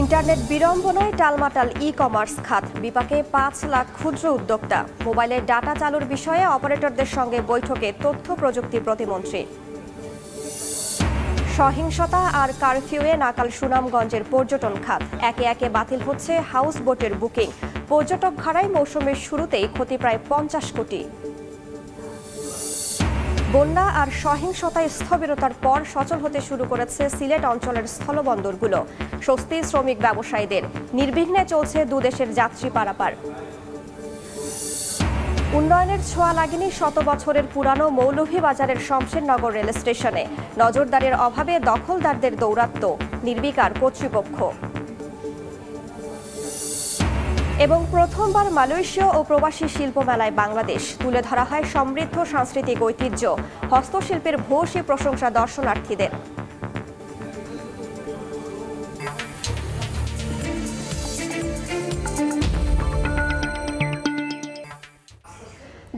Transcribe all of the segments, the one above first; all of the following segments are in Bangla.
ইন্টারনেট বিড়ম্বনায় টালমাটাল ই-কমার্স খাত, বিপাকে ৫ লাখ ক্ষুদ্র উদ্যোক্তা। মোবাইলের ডাটা চালুর বিষয়ে অপারেটরদের সঙ্গে বৈঠকে তথ্য প্রযুক্তি প্রতিমন্ত্রী। সহিংসতা আর কারফিউয়ে নাকাল সুনামগঞ্জের পর্যটন খাত, একে একে বাতিল হচ্ছে হাউস বোটের বুকিং। পর্যটক ভাড়ায় মৌসুমের শুরুতেই ক্ষতি প্রায় ৫০ কোটি। বন্যা আর সহিংসতায় স্থবিরতার পর সচল হতে শুরু করেছে সিলেট অঞ্চলের স্থলবন্দরগুলো। স্বস্তি শ্রমিক ব্যবসায়ীদের, নির্বিঘ্নে চলছে দুদেশের যাত্রী পারাপার। উন্নয়নের ছোঁয়া লাগেনি শত বছরের পুরানো মৌলভীবাজারের শমশেরনগর রেল স্টেশনে। নজরদারির অভাবে দখলদারদের দৌরাত্ম্য, নির্বিকার কর্তৃপক্ষ। এবং প্রথমবার মালয়েশীয় ও প্রবাসী শিল্প মেলায় বাংলাদেশ, তুলে ধরা হয় সমৃদ্ধ সাংস্কৃতিক ঐতিহ্য। হস্তশিল্পের ভূয়সী প্রশংসা দর্শনার্থীদের।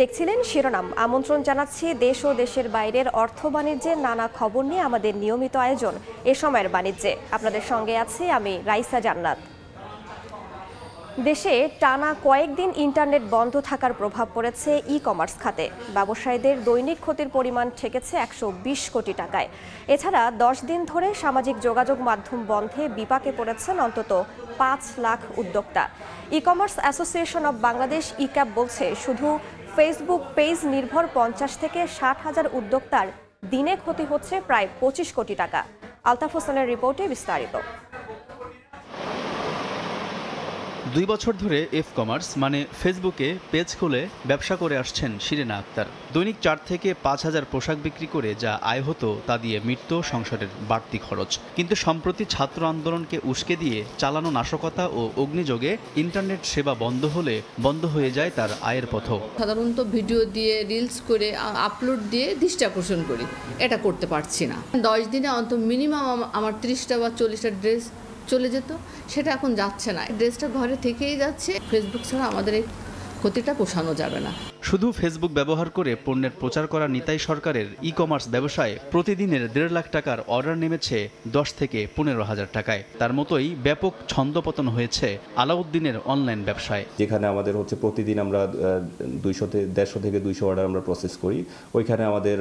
দেখছিলেন শিরোনাম। আমন্ত্রণ জানাচ্ছি দেশ ও দেশের বাইরের অর্থ বাণিজ্যের নানা খবর নিয়ে আমাদের নিয়মিত আয়োজন এ সময়ের বাণিজ্যে। আপনাদের সঙ্গে আছি আমি রাইসা জান্নাত। দেশে টানা কয়েকদিন ইন্টারনেট বন্ধ থাকার প্রভাব পড়েছে ই-কমার্স খাতে। ব্যবসায়ীদের দৈনিক ক্ষতির পরিমাণ ঠেকেছে ১২০ কোটি টাকায়। এছাড়া ১০ দিন ধরে সামাজিক যোগাযোগ মাধ্যম বন্ধে বিপাকে পড়েছেন অন্তত ৫ লাখ উদ্যোক্তা। E-commerce association of Bangladesh e-CAB বলছে, শুধু ফেসবুক পেজ নির্ভর ৫০ থেকে ৬০ হাজার উদ্যোক্তার দিনে ক্ষতি হচ্ছে প্রায় ২৫ কোটি টাকা। আলতাফ হোসেনের রিপোর্টে বিস্তারিত। ২ বছর ধরে ই-কমার্স মানে ফেসবুকে পেজ খুলে ব্যবসা করে আসছেন শিরিনা আক্তার। দৈনিক ৪ থেকে ৫ হাজার পোশাক বিক্রি করে যা আয় হতো তা দিয়ে মিটত সংসারের বাড়তি খরচ। কিন্তু সম্প্রতি ছাত্র আন্দোলনকে উস্কে দিয়ে চালানো নাশকতা ও অগ্নিযোগে ইন্টারনেট সেবা বন্ধ হলে বন্ধ হয়ে যায় তার আয়ের পথও। সাধারণত ভিডিও দিয়ে রিলস করে আপলোড দিয়ে দৃষ্টি আকর্ষণ করি, এটা করতে পারছি না। ১০ দিনে অন্তত মিনিমাম আমার ৩০টা বা ৪০টা ড্রেস চলে যেত, সেটা এখন যাচ্ছে না। ড্রেসটা ঘরে থেকেই যাচ্ছে। ফেসবুক ছাড়া আমাদের এই ক্ষতিটা পোষানো যাবে না। শুধু ফেসবুক ব্যবহার করে পণ্যের প্রচার করা নিতাই সরকারের ই-কমার্স ব্যবসায় প্রতিদিনের ১.৫ লাখ টাকার অর্ডার নেমেছে ১০ থেকে ১৫ হাজার টাকায়। তার মতোই ব্যাপক ছন্দপতন হয়েছে আলাউদ্দিনের অনলাইন ব্যবসায়। যেখানে আমাদের প্রতিদিন আমরা ১৫০ থেকে ২০০ অর্ডার আমরা প্রসেস করি, ওইখানে আমাদের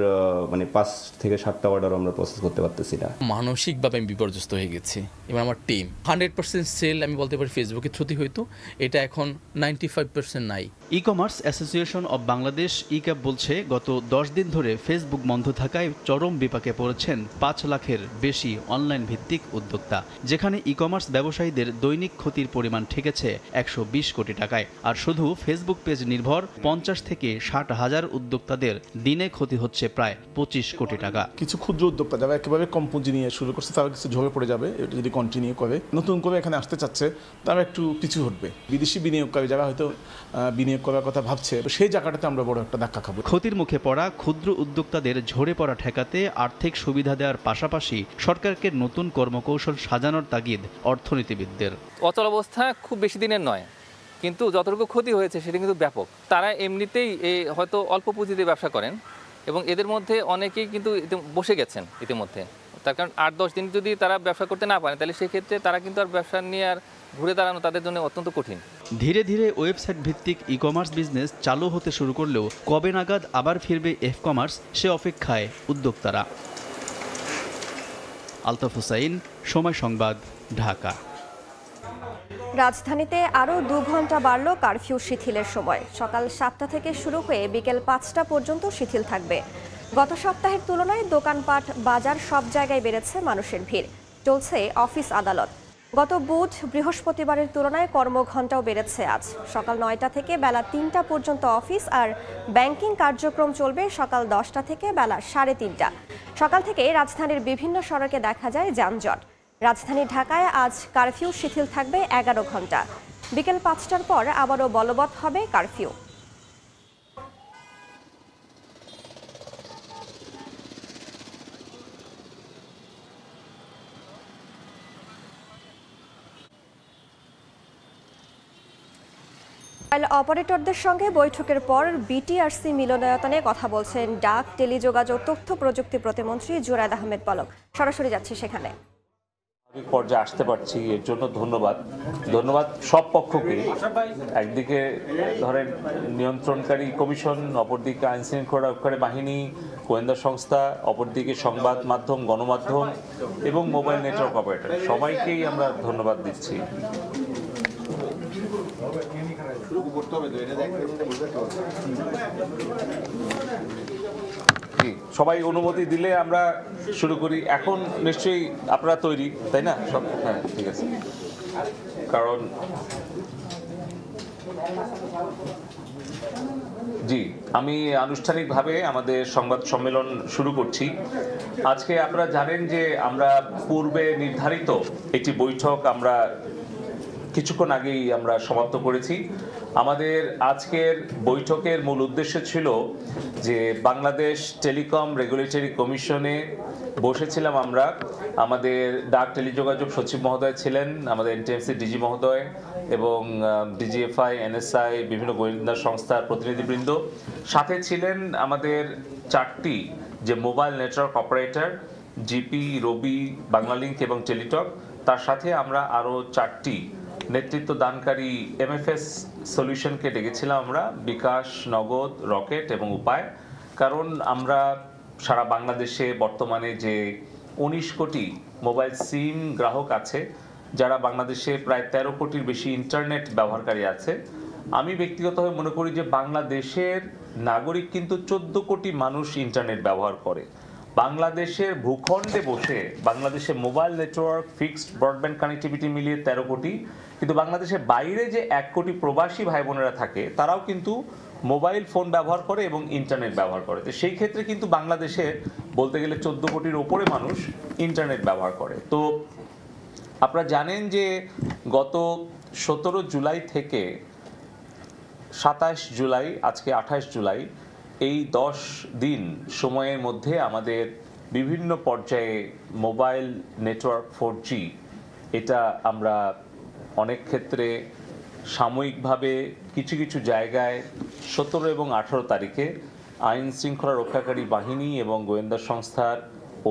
৫ থেকে ৭টা অর্ডার আমরা প্রসেস করতে পারতেছি না। মানসিকভাবে আমি বিপর্যস্ত হয়ে গেছি। এবং আমার টিম 100% সেল আমি বলতে পারি ফেসবুকে ক্ষতি হইতো, এটা এখন 95% নাই। E-commerce association of Bangladesh e-CAB বলছে, গত ১০ দিন ধরে ফেসবুক বন্ধ থাকায় চরম বিপাকে পড়েছেন ৫ লাখের বেশি অনলাইন ভিত্তিক উদ্যোক্তা। যেখানে ই-কমার্স ব্যবসায়ীদের দৈনিক ক্ষতির পরিমাণ ঠেকেছে ১২০ কোটি টাকায়। আর শুধু ফেসবুক পেজ নির্ভর ৫০ থেকে ৬০ হাজার উদ্যোক্তাদের দিনে ক্ষতি হচ্ছে প্রায় ২৫ কোটি টাকা। কিছু ক্ষুদ্র উদ্যোক্তা যারা একেবারে কম পুঁজি নিয়ে শুরু করছে, তারা কিছু ঝরে পড়ে যাবে। এটা যদি কন্টিনিউ করে, নতুন করে এখানে আসতে চাচ্ছে, তারা একটু পিছু হটবে। বিদেশি বিনিয়োগকারী যারা হয়তো বিনিয়োগ করার কথা ভাবছে, সেই জায়গাটাতে আমরা বড় একটা ধাক্কা খাবো। ক্ষতির মুখে পড়া ক্ষুদ্র উদ্যোক্তাদের ঝরে পড়া ঠেকাতে আর্থিক সুবিধা দেওয়ার পাশাপাশি সরকারকে নতুন কর্মকৌশল সাজানোর তাগিদ অর্থনীতিবিদদের। অচল অবস্থা খুব বেশি দিনের নয়, কিন্তু যতটুকু ক্ষতি হয়েছে সেটা কিন্তু ব্যাপক। তারা এমনিতেই হয়তো অল্প পুঁজিতে ব্যবসা করেন এবং এদের মধ্যে অনেকেই কিন্তু বসে গেছেন ইতিমধ্যে। তার কারণ ৮-১০ দিন যদি তারা ব্যবসা করতে না পারেন, তাহলে সেক্ষেত্রে তারা কিন্তু আর ব্যবসা নিয়ে আর ঘুরে দাঁড়ানো তাদের জন্য অত্যন্ত কঠিন। ধীরে ধীরে ওয়েবসাইট ভিত্তিক ই-কমার্স বিজনেস চালু হতে শুরু করলেও কবে নাগাদ আবার ফিরবে ই-কমার্স, সে অপেক্ষায় উদ্যোক্তারা। আলতাফ হোসাইন, সময় সংবাদ, ঢাকা। রাজধানীতে আরও ২ ঘন্টা বাড়ল কারফিউ শিথিলের সময়। সকাল ৭টা থেকে শুরু হয়ে বিকেল ৫টা পর্যন্ত শিথিল থাকবে। গত সপ্তাহের তুলনায় দোকানপাট, বাজার সব জায়গায় বেড়েছে মানুষের ভিড়। চলছে অফিস আদালত। গত বুধ, বৃহস্পতিবারের তুলনায় কর্মঘণ্টাও বেড়েছে আজ। সকাল ৯টা থেকে বেলা ৩টা পর্যন্ত অফিস আর ব্যাংকিং কার্যক্রম চলবে সকাল 10টা থেকে বেলা ৩:৩০। সকাল থেকে রাজধানীর বিভিন্ন সড়কে দেখা যায় যানজট। রাজধানী ঢাকায় আজ কারফিউ শিথিল থাকবে ১১ ঘন্টা। বিকেল ৫টার পর আবারও বলবৎ হবে কারফিউ। মোবাইল অপারেটরদের সঙ্গে বৈঠকের পর বিটিআরসি মিলনায়তনে কথা বলছেন ডাক, টেলিযোগাযোগ, তথ্য প্রযুক্তি প্রতিমন্ত্রী জুনায়েদ আহমেদ পলক। সরাসরি যাচ্ছি সেখানে। পর্যায়ে আসতে পারছি এর জন্য ধন্যবাদ সব পক্ষকে। একদিকে ধরেন নিয়ন্ত্রণকারী কমিশন, অপরদিকে আইন শৃঙ্খলা রক্ষাকারী বাহিনী, গোয়েন্দা সংস্থা, অপরদিকে সংবাদ মাধ্যম, গণমাধ্যম এবং মোবাইল নেটওয়ার্ক অপারেটর, সবাইকেই আমরা ধন্যবাদ দিচ্ছি। সবাই অনুমতি দিলে আমরা শুরু করি। এখন নিশ্চয়ই আপনারা তৈরি, তাই না? সব হ্যাঁ, ঠিক আছে। কারণ জি, আমি আনুষ্ঠানিকভাবে আমাদের সংবাদ সম্মেলন শুরু করছি। আজকে আপনারা জানেন যে আমরা পূর্বে নির্ধারিত একটি বৈঠক আমরা কিছুক্ষণ আগেই আমরা সমাপ্ত করেছি। আমাদের আজকের বৈঠকের মূল উদ্দেশ্য ছিল যে বাংলাদেশ টেলিকম রেগুলেটরি কমিশনে বসেছিলাম আমরা। আমাদের ডাক টেলিযোগাযোগ সচিব মহোদয় ছিলেন, আমাদের এনটিএমসি ডিজি মহোদয় এবং ডিজিএফআই, এনএসআই, বিভিন্ন গোয়েন্দা সংস্থার প্রতিনিধিবৃন্দ। সাথে ছিলেন আমাদের 4টি যে মোবাইল নেটওয়ার্ক অপারেটর, জিপি, রবি, বাংলালিংক এবং টেলিটক। তার সাথে আমরা আরও 4টি নেতৃত্ব দানকারী এমএফএস সলিউশনকে ডেকেছিলাম আমরা, বিকাশ, নগদ, রকেট এবং উপায়। কারণ আমরা সারা বাংলাদেশে বর্তমানে যে 19 কোটি মোবাইল সিম গ্রাহক আছে, যারা বাংলাদেশে প্রায় 13 কোটির বেশি ইন্টারনেট ব্যবহারকারী আছে, আমি ব্যক্তিগতভাবে মনে করি যে বাংলাদেশের নাগরিক কিন্তু 14 কোটি মানুষ ইন্টারনেট ব্যবহার করে। বাংলাদেশের ভূখণ্ডে বসে বাংলাদেশে mobile network, fixed broadband connectivity মিলিয়ে 13 কোটি, কিন্তু বাংলাদেশের বাইরে যে 1 কোটি প্রবাসী ভাই বোনেরা থাকে, তারাও কিন্তু মোবাইল ফোন ব্যবহার করে এবং ইন্টারনেট ব্যবহার করে। তো সেই ক্ষেত্রে কিন্তু বাংলাদেশে বলতে গেলে 14 কোটির ওপরে মানুষ ইন্টারনেট ব্যবহার করে। তো আপনারা জানেন যে গত 17 জুলাই থেকে 27 জুলাই, আজকে 28 জুলাই, এই 10 দিন সময়ের মধ্যে আমাদের বিভিন্ন পর্যায়ে মোবাইল নেটওয়ার্ক 4G এটা আমরা অনেক ক্ষেত্রে সাময়িকভাবে কিছু কিছু জায়গায় 17 এবং 18 তারিখে আইন শৃঙ্খলা রক্ষাকারী বাহিনী এবং গোয়েন্দা সংস্থার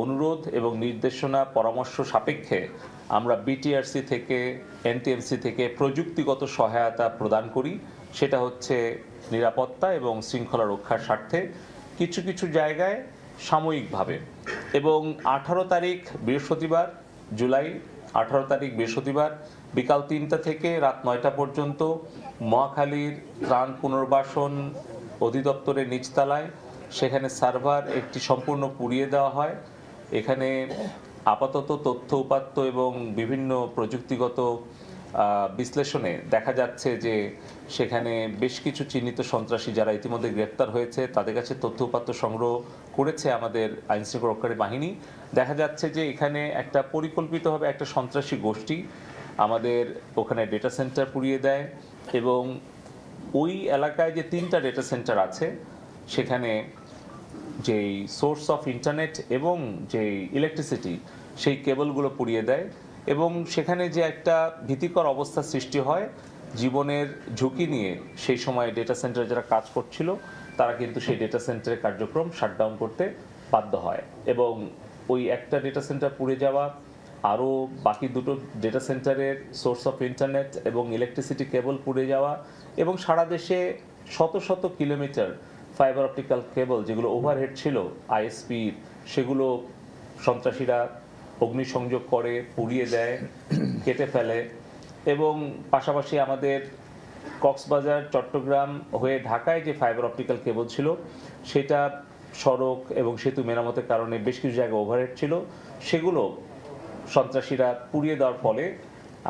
অনুরোধ এবং নির্দেশনা পরামর্শ সাপেক্ষে আমরা বিটিআরসি থেকে, এনটিএমসি থেকে প্রযুক্তিগত সহায়তা প্রদান করি। সেটা হচ্ছে নিরাপত্তা এবং শৃঙ্খলা রক্ষার স্বার্থে কিছু কিছু জায়গায় সাময়িকভাবে। এবং 18 তারিখ বৃহস্পতিবার, জুলাই 18 তারিখ বৃহস্পতিবার বিকাল 3টা থেকে রাত 9টা পর্যন্ত মহাখালীর ত্রাণ পুনর্বাসন অধিদপ্তরের নিচতলায় সেখানে সার্ভার একটি সম্পূর্ণ পুড়িয়ে দেওয়া হয়। এখানে আপাতত তথ্য উপাত্ত এবং বিভিন্ন প্রযুক্তিগত বিশ্লেষণে দেখা যাচ্ছে যে সেখানে বেশ কিছু চিহ্নিত সন্ত্রাসী যারা ইতিমধ্যে গ্রেপ্তার হয়েছে, তাদের কাছে তথ্য উপাত্ত সংগ্রহ করেছে আমাদের আইনশৃঙ্খলা রক্ষাকারী বাহিনী। দেখা যাচ্ছে যে এখানে একটা পরিকল্পিতভাবে একটা সন্ত্রাসী গোষ্ঠী আমাদের ওখানে ডেটা সেন্টার পুড়িয়ে দেয় এবং ওই এলাকায় যে 3টা ডেটা সেন্টার আছে সেখানে যেই সোর্স অফ ইন্টারনেট এবং যেই ইলেকট্রিসিটি সেই কেবলগুলো পুড়িয়ে দেয় এবং সেখানে যে একটা ভীতিকর অবস্থা সৃষ্টি হয়, জীবনের ঝুঁকি নিয়ে সেই সময় ডেটা সেন্টারে যারা কাজ করছিল তারা কিন্তু সেই ডেটা সেন্টারের কার্যক্রম শাটডাউন করতে বাধ্য হয় এবং ওই একটা ডেটা সেন্টার পুড়ে যাওয়া, আরও বাকি 2টো ডেটা সেন্টারের সোর্স অফ ইন্টারনেট এবং ইলেকট্রিসিটি কেবল পুড়ে যাওয়া এবং সারা দেশে শত শত কিলোমিটার ফাইবার অপটিক্যাল কেবল যেগুলো ওভারহেড ছিল আইএসপির, সেগুলো সন্ত্রাসীরা অগ্নিসংযোগ করে পুড়িয়ে দেয়, কেটে ফেলে। এবং পাশাপাশি আমাদের কক্সবাজার, চট্টগ্রাম হয়ে ঢাকায় যে ফাইবার অপটিক্যাল কেবল ছিল সেটা সড়ক এবং সেতু মেরামতের কারণে বেশ কিছু জায়গায় ওভারহেড ছিল, সেগুলো সন্ত্রাসীরা পুড়িয়ে দেওয়ার ফলে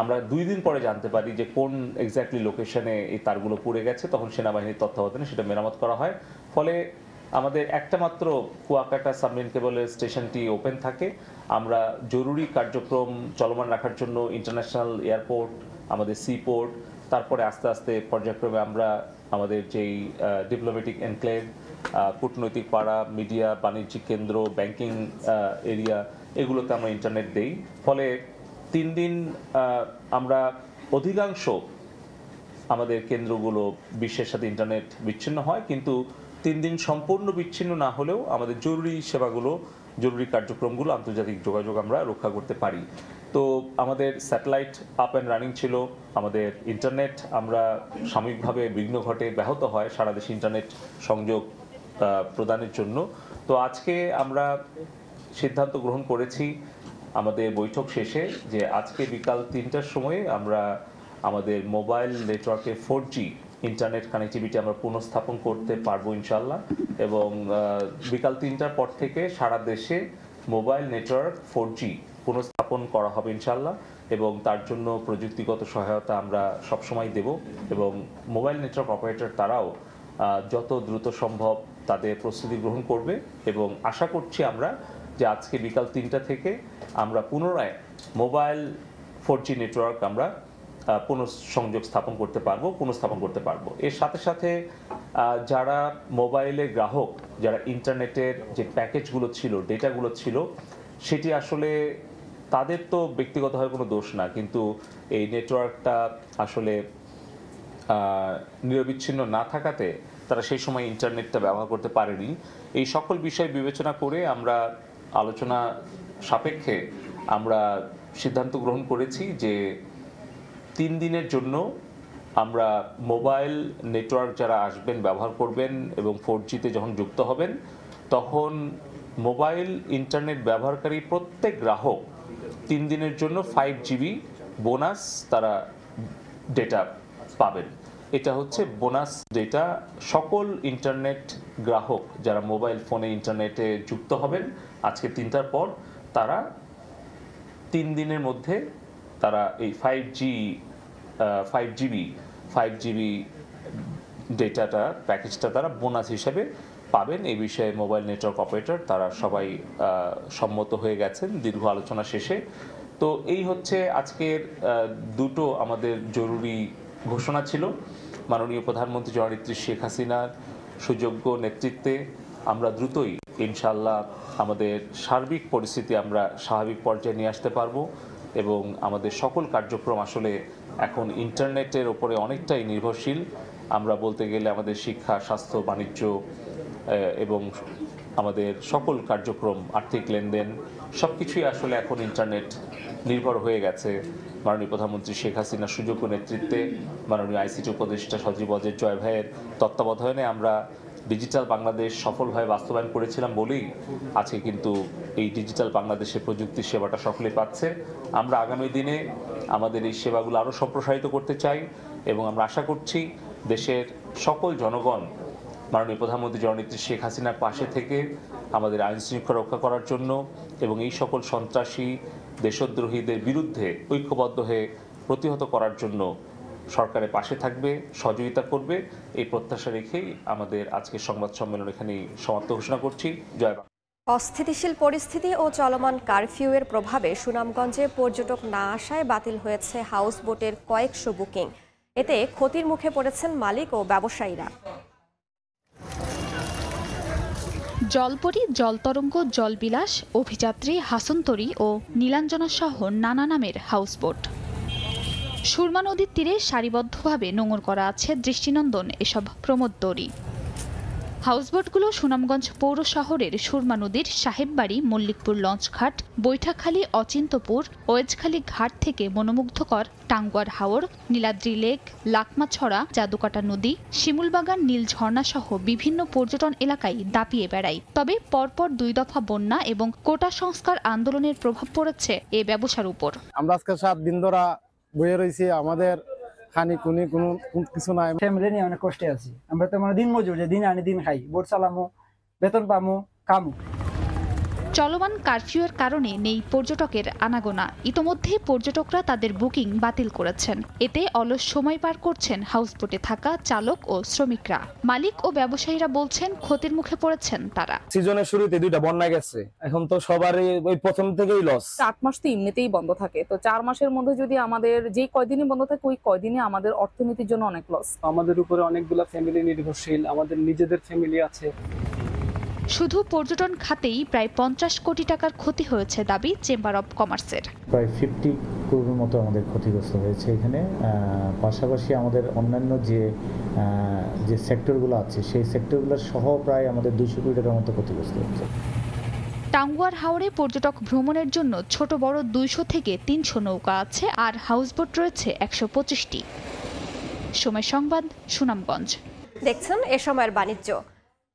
আমরা 2 দিন পরে জানতে পারি যে কোন এক্স্যাক্টলি লোকেশনে এই তারগুলো পুড়ে গেছে। তখন সেনাবাহিনীর তত্ত্বাবধানে সেটা মেরামত করা হয়। ফলে আমাদের একটা মাত্র কুয়াকাটা সাবমেরিন কেবলের স্টেশনটি ওপেন থাকে। আমরা জরুরি কার্যক্রম চলমান রাখার জন্য ইন্টারন্যাশনাল এয়ারপোর্ট, আমাদের সি পোর্ট, তারপরে আস্তে আস্তে পর্যায়ক্রমে আমরা আমাদের যেই ডিপ্লোম্যাটিক এনক্লেভ, কূটনৈতিক পাড়া, মিডিয়া, বাণিজ্যিক কেন্দ্র, ব্যাংকিং এরিয়া, এগুলোতে আমরা ইন্টারনেট দেই। ফলে 3 দিন আমরা অধিকাংশ আমাদের কেন্দ্রগুলো বিশ্বের সাথে ইন্টারনেট বিচ্ছিন্ন হয়, কিন্তু 3 দিন সম্পূর্ণ বিচ্ছিন্ন না হলেও আমাদের জরুরি সেবাগুলো, জরুরি কার্যক্রমগুলো, আন্তর্জাতিক যোগাযোগ আমরা রক্ষা করতে পারি। তো আমাদের স্যাটেলাইট আপ অ্যান্ড রানিং ছিল, আমাদের ইন্টারনেট আমরা সাময়িকভাবে বিঘ্ন ঘটে ব্যাহত হয় সারা দেশে ইন্টারনেট সংযোগ প্রদানের জন্য। তো আজকে আমরা সিদ্ধান্ত গ্রহণ করেছি আমাদের বৈঠক শেষে যে আজকে বিকাল 3টার সময়ে আমরা আমাদের মোবাইল নেটওয়ার্কে 4G ইন্টারনেট কানেক্টিভিটি আমরা পুনঃস্থাপন করতে পারবো ইনশাল্লাহ, এবং বিকাল 3টার পর থেকে সারা দেশে মোবাইল নেটওয়ার্ক 4G পুনঃস্থাপন করা হবে ইনশাল্লাহ, এবং তার জন্য প্রযুক্তিগত সহায়তা আমরা সবসময় দেব, এবং মোবাইল নেটওয়ার্ক অপারেটর তারাও যত দ্রুত সম্ভব তাদের প্রস্তুতি গ্রহণ করবে, এবং আশা করছি আমরা যে আজকে বিকাল 3টা থেকে আমরা পুনরায় মোবাইল 4G নেটওয়ার্ক আমরা পুনঃস্থাপন করতে পারবো। এর সাথে সাথে যারা মোবাইলের গ্রাহক, যারা ইন্টারনেটের যে প্যাকেজগুলো ছিল, ডেটাগুলো ছিল, সেটি আসলে তাদের তো ব্যক্তিগতভাবে কোনো দোষ না, কিন্তু এই নেটওয়ার্কটা আসলে নিরবিচ্ছিন্ন না থাকাতে তারা সেই সময় ইন্টারনেটটা ব্যবহার করতে পারেনি। এই সকল বিষয় বিবেচনা করে আমরা আলোচনা সাপেক্ষে আমরা সিদ্ধান্ত গ্রহণ করেছি যে 3 দিনের জন্য আমরা মোবাইল নেটওয়ার্ক যারা আসবেন, ব্যবহার করবেন এবং 4Gতে যখন যুক্ত হবেন, তখন মোবাইল ইন্টারনেট ব্যবহারকারী প্রত্যেক গ্রাহক 3 দিনের জন্য 5GB বোনাস তারা ডেটা পাবেন। এটা হচ্ছে বোনাস ডেটা সকল ইন্টারনেট গ্রাহক যারা মোবাইল ফোনে ইন্টারনেটে যুক্ত হবেন আজকে 3টার পর, তারা 3 দিনের মধ্যে তারা এই 5GB ডেটাটা প্যাকেজটা তারা বোনাস হিসেবে পাবেন। এই বিষয়ে মোবাইল নেটওয়ার্ক অপারেটর তারা সবাই সম্মত হয়ে গেছেন দীর্ঘ আলোচনা শেষে। তো এই হচ্ছে আজকের দুটো আমাদের জরুরি ঘোষণা ছিল। মাননীয় প্রধানমন্ত্রী জননেত্রী শেখ হাসিনার সুযোগ্য নেতৃত্বে আমরা দ্রুতই ইনশাআল্লাহ আমাদের সার্বিক পরিস্থিতি আমরা স্বাভাবিক পর্যায়ে নিয়ে আসতে পারবো, এবং আমাদের সকল কার্যক্রম আসলে এখন ইন্টারনেটের ওপরে অনেকটাই নির্ভরশীল। আমরা বলতে গেলে আমাদের শিক্ষা, স্বাস্থ্য, বাণিজ্য এবং আমাদের সকল কার্যক্রম, আর্থিক লেনদেন সবকিছুই আসলে এখন ইন্টারনেট নির্ভর হয়ে গেছে। মাননীয় প্রধানমন্ত্রী শেখ হাসিনার সুযোগ্য নেতৃত্বে মাননীয় আইসিটি উপদেষ্টা সজীব ওয়াজেদ জয় ভাইয়ের তত্ত্বাবধানে আমরা ডিজিটাল বাংলাদেশ সফলভাবে বাস্তবায়ন করেছিলাম বলেই আজকে কিন্তু এই ডিজিটাল বাংলাদেশের প্রযুক্তির সেবাটা সকলে পাচ্ছে। আমরা আগামী দিনে আমাদের এই সেবাগুলো আরও সম্প্রসারিত করতে চাই, এবং আমরা আশা করছি দেশের সকল জনগণ মাননীয় প্রধানমন্ত্রী জননেত্রী শেখ হাসিনার পাশে থেকে আমাদের আইন শৃঙ্খলা রক্ষা করার জন্য এবং এই সকল সন্ত্রাসী দেশদ্রোহীদের বিরুদ্ধে ঐক্যবদ্ধ হয়ে প্রতিহত করার জন্য সরকারের পাশে থাকবে, সহযোগিতা করবে। এই প্রত্যাশা রেখেই আমাদের আজকের সংবাদ সম্মেলন এখানেই সমাপ্ত ঘোষণা করছি। জয় বাংলা। অস্থিতিশীল পরিস্থিতি ও চলমান কারফিউয়ের প্রভাবে সুনামগঞ্জে পর্যটক না আসায় বাতিল হয়েছে হাউস বোটের কয়েকশো বুকিং। এতে ক্ষতির মুখে পড়েছেন মালিক ও ব্যবসায়ীরা। জলপরি, জলতরঙ্গ, জলবিলাস, অভিযাত্রী, হাসন্তরী ও নীলাঞ্জনা সহ নানা নামের হাউসবোট। সুরমা নদীর তীরে সারিবদ্ধভাবে নোঙর করা আছে দৃষ্টিনন্দন এসব প্রমোদদড়ি। হাউসবোটগুলো সুনামগঞ্জ পৌর শহরের সুরমা নদীর সাহেববাড়ি, মল্লিকপুর লঞ্চঘাট, বৈঠাখালী, অচিন্তপুর, ওয়েজখালী ঘাট থেকে মনোমুগ্ধকর টাঙ্গুয়ার হাওর, নীলাদ্রি লেক, লাকমাছড়া, জাদুকাটা নদী, শিমুলবাগান, নীল ঝর্ণা সহ বিভিন্ন পর্যটন এলাকায় দাপিয়ে বেড়ায়। তবে পরপর 2 দফা বন্যা এবং কোটা সংস্কার আন্দোলনের প্রভাব পড়েছে এ ব্যবসার উপর। আমরা আজকে 7 দিন ধরে বয়ে রয়েছি, আমাদের খানি কুনি কোনো কিছু নাই। ফ্যামিলি নিয়ে অনেক কষ্টে আছি। আমরা তো দিন মজুর, যে দিন আনি দিন খাই, বোট চালামো, বেতন পামো, কামো। চলমান কারফিউয়ের কারণে নেই পর্যটকের আনাগোনা। ইতোমধ্যে পর্যটকরা তাদের বুকিং বাতিল করেছেন। এতে অলস সময় পার করছেন হাউসবোটে থাকা চালক ও শ্রমিকরা। মালিক ও ব্যবসায়ীরা বলছেন ক্ষতির মুখে পড়েছেন তারা। সিজনের শুরুতে 2টা বন্যা গেছে, এখন তো সবারই ওই প্রথম থেকেই লস। 8 মাস তো এমনিতেই বন্ধ থাকে, তো 4 মাসের মধ্যে যদি আমাদের যে কয়দিনই বন্ধ থাকে ওই কয়দিনে আমাদের অর্থনীতির জন্য অনেক লস। আমাদের উপরে অনেকগুলো ফ্যামিলি নির্ভরশীল, আমাদের নিজেদের ফ্যামিলি আছে। শুধু পর্যটন খাতেই প্রায় 50 কোটি টাকার ক্ষতি হয়েছে দাবি চেম্বার অব কমার্সের। প্রায় 50 কোটির মতো আমাদের ক্ষতিগ্রস্ত হয়েছে এখানে। পাশাপাশি আমাদের অন্যান্য যে সেক্টরগুলো আছে সেই সেক্টরগুলোর সহ প্রায় আমাদের 200 কোটি টাকার মতো ক্ষতিগ্রস্ত হয়েছে। টাঙ্গুয়ার হাওরে পর্যটক ভ্রমণের জন্য ছোট বড় 200 থেকে 300 নৌকা আছে আর হাউসবোট রয়েছে 125টি। সময় সংবাদ, সুনামগঞ্জ। দেখছেন এ সময়ের বাণিজ্য।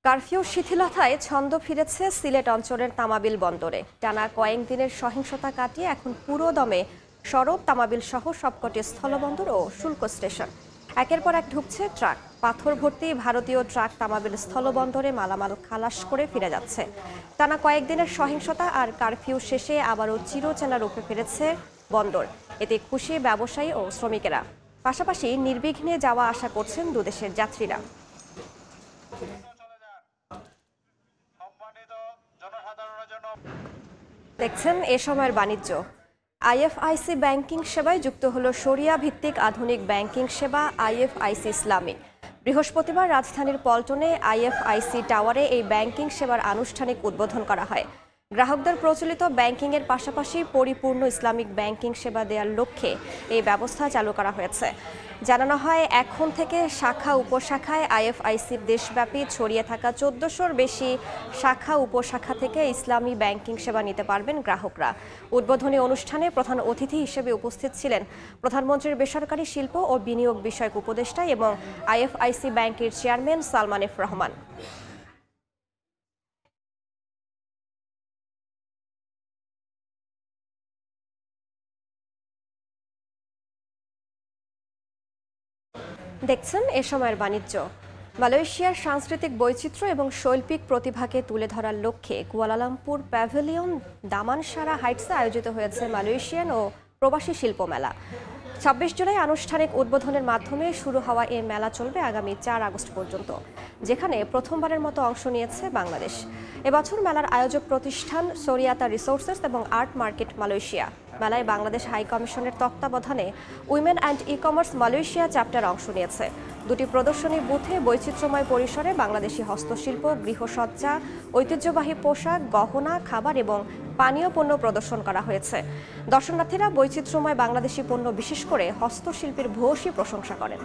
কারফিউ শিথিলতায় ছন্দ ফিরেছে সিলেট অঞ্চলের তামাবিল বন্দরে। টানা কয়েকদিনের সহিংসতা কাটিয়ে এখন পুরো দমে সরব তামাবিল সহ সবকটি স্থলবন্দর ও শুল্ক স্টেশন। একের পর এক ঢুকছে ট্রাক, পাথর ভর্তি ভারতীয় ট্রাক তামাবিল স্থলবন্দরে মালামাল খালাস করে ফিরে যাচ্ছে। টানা কয়েকদিনের সহিংসতা আর কারফিউ শেষে আবারও চিরচেনা রূপে ফিরেছে বন্দর। এতে খুশি ব্যবসায়ী ও শ্রমিকেরা, পাশাপাশি নির্বিঘ্নে যাওয়া আসা করছেন দুদেশের যাত্রীরা। দেখছেন এ সময়ের বাণিজ্য। আইএফআইসি ব্যাংকিং সেবায় যুক্ত হলো শরিয়া ভিত্তিক আধুনিক ব্যাংকিং সেবা আইএফআইসি ইসলামী। বৃহস্পতিবার রাজধানীর পল্টনে আইএফআইসি টাওয়ারে এই ব্যাংকিং সেবার আনুষ্ঠানিক উদ্বোধন করা হয়। গ্রাহকদের প্রচলিত ব্যাংকিংয়ের পাশাপাশি পরিপূর্ণ ইসলামিক ব্যাংকিং সেবা দেওয়ার লক্ষ্যে এই ব্যবস্থা চালু করা হয়েছে। জানানো হয়, এখন থেকে শাখা উপশাখায় আইএফআইসির দেশব্যাপী ছড়িয়ে থাকা 1400-র বেশি শাখা উপশাখা থেকে ইসলামী ব্যাংকিং সেবা নিতে পারবেন গ্রাহকরা। উদ্বোধনী অনুষ্ঠানে প্রধান অতিথি হিসেবে উপস্থিত ছিলেন প্রধানমন্ত্রীর বেসরকারি শিল্প ও বিনিয়োগ বিষয়ক উপদেষ্টা এবং আইএফআইসি ব্যাংকের চেয়ারম্যান সালমান এফ রহমান। দেখছেন এ সময়ের বাণিজ্য। মালয়েশিয়ার সাংস্কৃতিক বৈচিত্র্য এবং শৈল্পিক প্রতিভাকে তুলে ধরার লক্ষ্যে কুয়ালালামপুর প্যাভিলিয়ন দামানসারা হাইটসে আয়োজিত হয়েছে মালয়েশিয়ান ও প্রবাসী শিল্প মেলা। 26 জুলাই আনুষ্ঠানিক উদ্বোধনের মাধ্যমে শুরু হওয়া এই মেলা চলবে আগামী 4 আগস্ট পর্যন্ত, যেখানে প্রথমবারের মতো অংশ নিয়েছে বাংলাদেশ। এবছর মেলার আয়োজক প্রতিষ্ঠান সোরিয়াতা রিসোর্সেস এবং আর্ট মার্কেট মালয়েশিয়া। মেলায় বাংলাদেশ হাই কমিশনের তত্ত্বাবধানে women and e commerce Malaysia chapter অংশ নিয়েছে। দুটি প্রদর্শনী বুথে বৈচিত্র্যময় পরিসরে বাংলাদেশি হস্তশিল্প, গৃহসজ্জা, ঐতিহ্যবাহী পোশাক, গহনা, খাবার এবং পানীয় পণ্য প্রদর্শন করা হয়েছে। দর্শনার্থীরা বৈচিত্র্যময় বাংলাদেশি পণ্য, বিশেষ করে হস্তশিল্পীর ভূয়সী প্রশংসা করেন।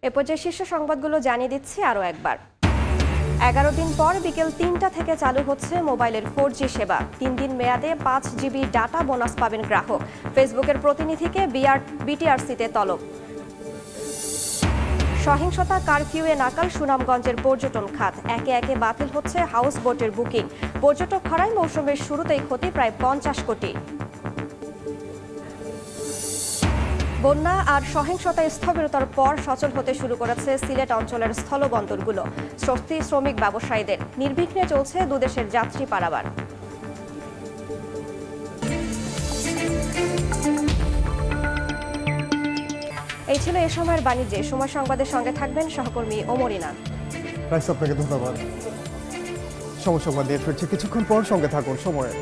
এ পর্যায়ে শীর্ষ সংবাদগুলো জানিয়ে দিচ্ছি আরও একবার। 11 দিন পর বিকেল 3টা থেকে চালু হচ্ছে মোবাইলের 4G সেবা। 3 দিন মেয়াদে 5 GB ডাটা বোনাস পাবেন গ্রাহক। ফেসবুকের প্রতিনিধিকে বিটিআরসিতে তলব। সহিংসতা, কারফিউয়ে নাকাল সুনামগঞ্জের পর্যটন খাত। একে একে বাতিল হচ্ছে হাউস বোটের বুকিং। পর্যটক খরায় মৌসুমের শুরুতেই ক্ষতি প্রায় 50 কোটি। বন্যা আর সহিংসতায় স্থবিরতার পর সচল হতে শুরু করেছে সিলেট অঞ্চলের স্থলবন্দরগুলো। স্বস্তি শ্রমিক ব্যবসায়ীদের, নির্বিঘ্নে চলছে দুদেশের যাত্রী পারাবার। এই ছিল এ সময়ের বাণিজ্যে। সময় সংবাদের সঙ্গে থাকবেন সহকর্মী ওমরিনা। আপনাকে ধন্যবাদ। সময় সংবাদ নিয়ে ফিরছে কিছুক্ষণ পর, সঙ্গে থাকুন সময়ে।